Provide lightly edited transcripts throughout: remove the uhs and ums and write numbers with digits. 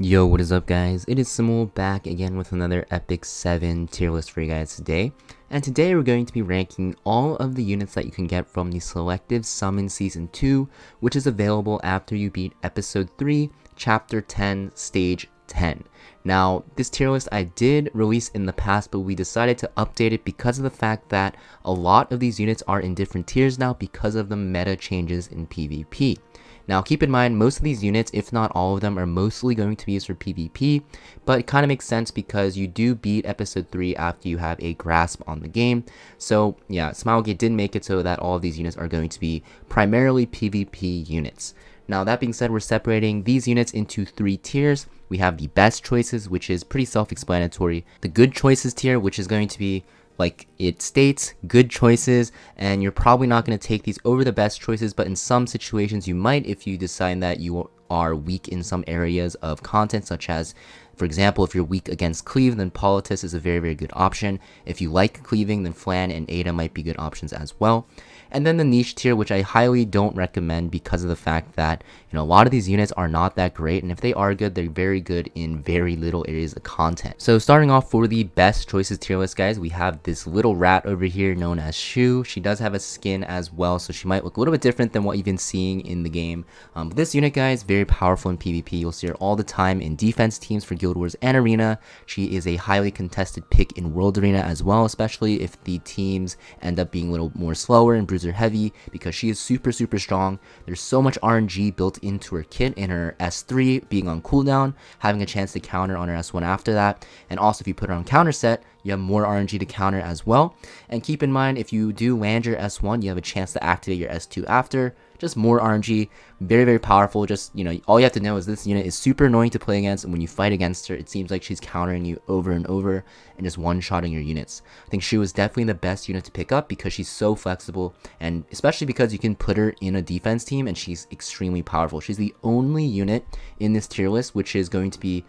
Yo, what is up guys? It is Samool back again with another Epic 7 tier list for you guys today. And today we're going to be ranking all of the units that you can get from the Selective Summon Season 2, which is available after you beat Episode 3, Chapter 10, Stage 10. Now, this tier list I did release in the past, but we decided to update it because of the fact that a lot of these units are in different tiers now because of the meta changes in PvP. Now keep in mind, most of these units, if not all of them, are mostly going to be used for PvP, but it kind of makes sense because you do beat Episode 3 after you have a grasp on the game. So yeah, Smilegate did make it so that all of these units are going to be primarily PvP units. Now that being said, we're separating these units into 3 tiers. We have the best choices, which is pretty self-explanatory. The good choices tier, which is going to be, like it states, good choices, and you're probably not going to take these over the best choices, but in some situations you might if you decide that you are weak in some areas of content, such as, for example, if you're weak against cleave, then Politis is a very good option. If you like cleaving, then Flan and Eda might be good options as well. And then the niche tier, which I highly don't recommend because of the fact that, a lot of these units are not that great, and if they are good, they're very good in very little areas of content. So starting off for the best choices tier list, guys, we have this little rat over here known as Choux. She does have a skin as well, so she might look a little bit different than what you've been seeing in the game. But this unit, guys, very powerful in PvP. You'll see her all the time in defense teams for Guild Wars and Arena. She is a highly contested pick in World Arena as well, especially if the teams end up being a little more slower and bruiser heavy, because she is super strong. There's so much RNG built into her kit, in her S3 being on cooldown, having a chance to counter on her S1 after that, and also if you put her on counter set, you have more RNG to counter as well. And keep in mind, if you do land your S1, you have a chance to activate your S2 after. Just more RNG, very powerful. Just, all you have to know is this unit is super annoying to play against, and when you fight against her, it seems like she's countering you over and over and just one-shotting your units. I think she was definitely the best unit to pick up because she's so flexible, and especially because you can put her in a defense team and she's extremely powerful. She's the only unit in this tier list which is going to be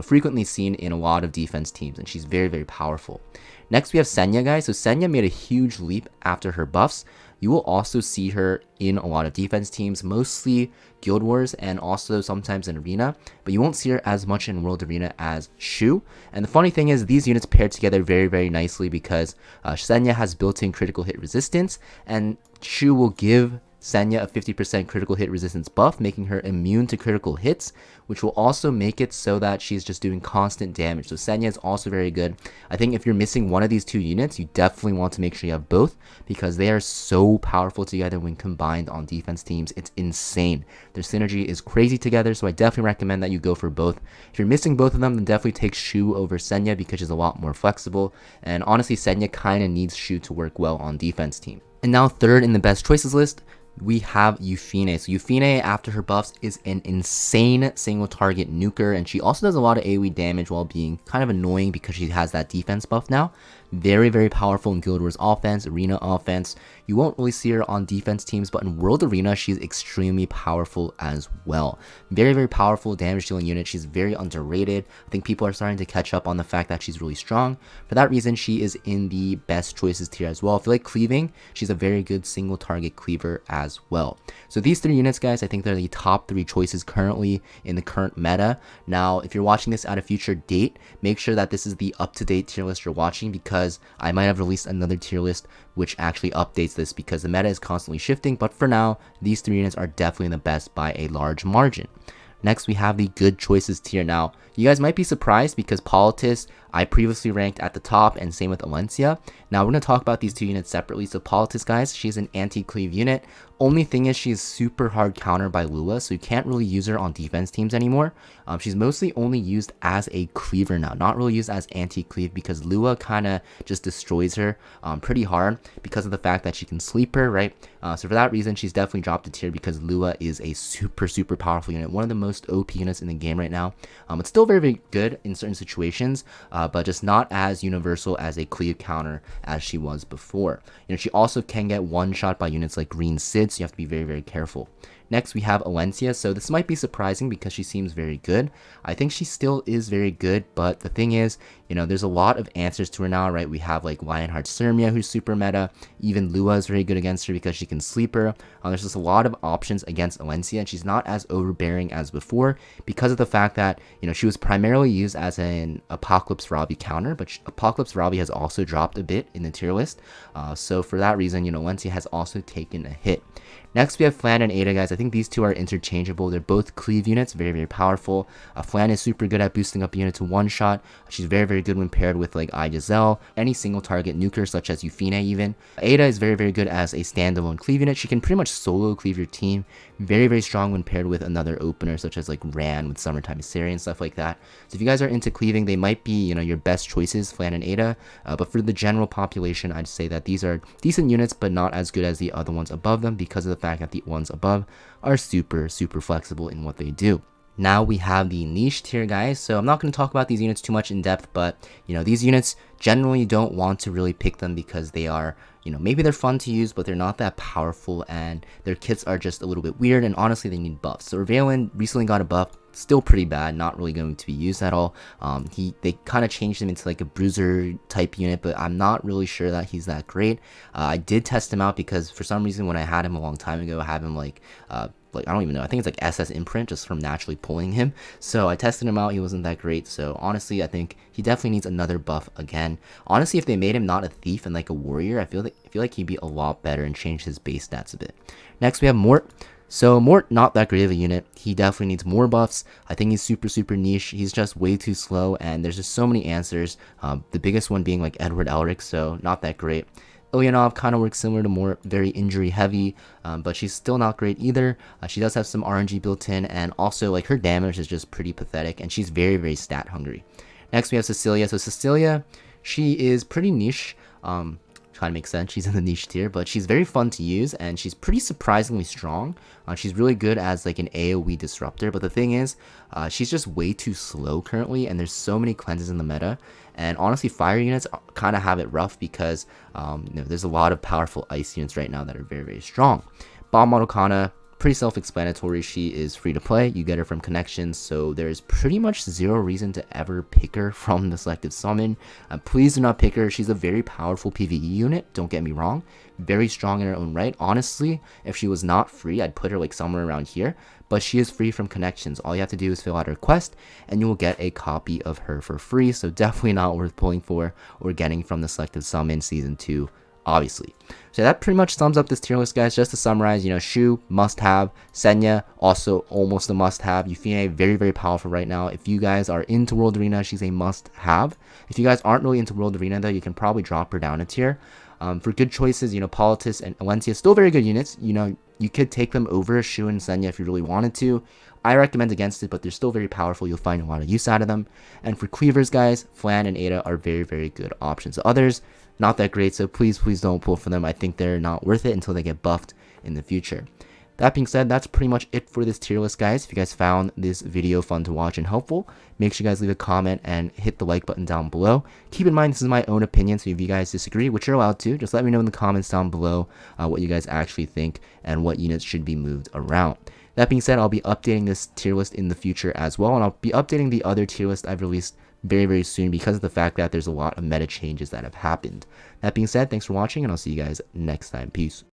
frequently seen in a lot of defense teams, and she's very powerful. Next, we have Senya, guys. So Senya made a huge leap after her buffs. You will also see her in a lot of defense teams, mostly Guild Wars and also sometimes in Arena, but you won't see her as much in World Arena as Choux. And the funny thing is, these units pair together very nicely because Senya has built-in critical hit resistance, and Choux will give Senya a 50% critical hit resistance buff, making her immune to critical hits, which will also make it so that she's just doing constant damage. So Senya is also very good. I think if you're missing one of these two units, you definitely want to make sure you have both, because they are so powerful together when combined on defense teams. It's insane. Their synergy is crazy together, so I definitely recommend that you go for both. If you're missing both of them, then definitely take Choux over Senya because she's a lot more flexible, and honestly, Senya kind of needs Choux to work well on defense team. And now third in the best choices list, we have Yufine. So Yufine, after her buffs, is an insane single target nuker, and she also does a lot of AoE damage while being kind of annoying because she has that defense buff now. Very powerful in Guild Wars offense, Arena offense. You won't really see her on defense teams, but in World Arena, she's extremely powerful as well. Very powerful damage dealing unit. She's very underrated. I think people are starting to catch up on the fact that she's really strong. For that reason, she is in the best choices tier as well. If you like cleaving, she's a very good single target cleaver as well. So these 3 units, guys, I think they're the top 3 choices currently in the current meta. Now, if you're watching this at a future date, make sure that this is the up-to-date tier list you're watching, because I might have released another tier list which actually updates this, because the meta is constantly shifting. But for now, these 3 units are definitely the best by a large margin. Next, we have the good choices tier. Now, you guys might be surprised because Politis I previously ranked at the top, and same with Alencia. Now we're going to talk about these 2 units separately. So Politis, guys, she's an anti-cleave unit. Only thing is she's super hard countered by Lua, so you can't really use her on defense teams anymore. She's mostly only used as a cleaver now, not really used as anti-cleave, because Lua kind of just destroys her pretty hard because of the fact that she can sleep her, right? So for that reason, she's definitely dropped a tier, because Lua is a super powerful unit, one of the most OP units in the game right now. It's still very good in certain situations, but just not as universal as a cleave counter as she was before. She also can get one shot by units like Green Sid, so you have to be very careful. Next, we have Alencia. So this might be surprising because she seems very good. I think she still is very good, but the thing is, you know, there's a lot of answers to her now, right? We have like Lionheart Senya, who's super meta. Even Lua is very good against her because she can sleep her. There's just a lot of options against Alencia, and she's not as overbearing as before because of the fact that, you know, she was primarily used as an Apocalypse Robbie counter, but Apocalypse Robbie has also dropped a bit in the tier list. So for that reason, you know, Alencia has also taken a hit. Next, we have Flan and Eda, guys. I think these two are interchangeable. They're both cleave units, very, very powerful. Flan is super good at boosting up a unit to one-shot. She's very, very good when paired with like Giselle, any single target nuker such as Yufine even. Eda is very, very good as a standalone cleave unit. She can pretty much solo cleave your team. Very, very strong when paired with another opener such as like Ran with Summertime Assyria and stuff like that. So if you guys are into cleaving, they might be, you know, your best choices, Flan and Eda. But for the general population, I'd say that these are decent units, but not as good as the other ones above them because of the fact that the ones above are super flexible in what they do. Now we have the niche tier, guys. So I'm not going to talk about these units too much in depth, but you know, these units generally you don't want to really pick them because they are, you know, maybe they're fun to use, but they're not that powerful and their kits are just a little bit weird, and honestly they need buffs. So Ervalen recently got a buff, still pretty bad, not really going to be used at all. They kind of changed him into like a bruiser type unit, but I'm not really sure that he's that great. I did test him out because for some reason when I had him a long time ago, I have him like I don't even know, I think it's like SS imprint just from naturally pulling him. So I tested him out, he wasn't that great. So honestly, I think he definitely needs another buff again. Honestly, if they made him not a thief and like a warrior, I feel like he'd be a lot better and change his base stats a bit. Next we have Mort. So Mort, not that great of a unit. He definitely needs more buffs. I think he's super niche. He's just way too slow and there's just so many answers. The biggest one being like Edward Elric, so not that great. Ilynav kind of works similar to Mort, very injury heavy, but she's still not great either. She does have some RNG built in, and also like her damage is just pretty pathetic, and she's very stat hungry. Next we have Cecilia. So Cecilia, she is pretty niche. Kind of makes sense, she's in the niche tier, but she's very fun to use and she's pretty surprisingly strong. She's really good as like an AoE disruptor, but the thing is, she's just way too slow currently, and there's so many cleanses in the meta, and honestly fire units kind of have it rough because you know, there's a lot of powerful ice units right now that are very strong. Bomb model Kanna, pretty self-explanatory. She is free to play, you get her from connections, so there's pretty much zero reason to ever pick her from the selective summon. Please do not pick her. She's a very powerful PvE unit, don't get me wrong, very strong in her own right. Honestly, if she was not free, I'd put her like somewhere around here, but she is free from connections. All you have to do is fill out her quest and you will get a copy of her for free, so definitely not worth pulling for or getting from the selective summon season 2, obviously. So that pretty much sums up this tier list, guys. Just to summarize, you know, Choux, must have. Senya, also almost a must have. Yufine, very powerful right now. If you guys are into World Arena, she's a must have. If you guys aren't really into World Arena though, you can probably drop her down a tier. For good choices, you know, Politis and Alencia, still very good units. You know, you could take them over Choux and Senya if you really wanted to. I recommend against it, but they're still very powerful. You'll find a lot of use out of them. And for cleavers, guys, Flan and Eda are very good options. Others, not that great, so please don't pull for them. I think they're not worth it until they get buffed in the future. That being said, that's pretty much it for this tier list, guys. If you guys found this video fun to watch and helpful, make sure you guys leave a comment and hit the like button down below. Keep in mind, this is my own opinion, so if you guys disagree, which you're allowed to, just let me know in the comments down below what you guys actually think and what units should be moved around. That being said, I'll be updating this tier list in the future as well, and I'll be updating the other tier list I've released very soon because of the fact that there's a lot of meta changes that have happened. That being said, thanks for watching, and I'll see you guys next time. Peace.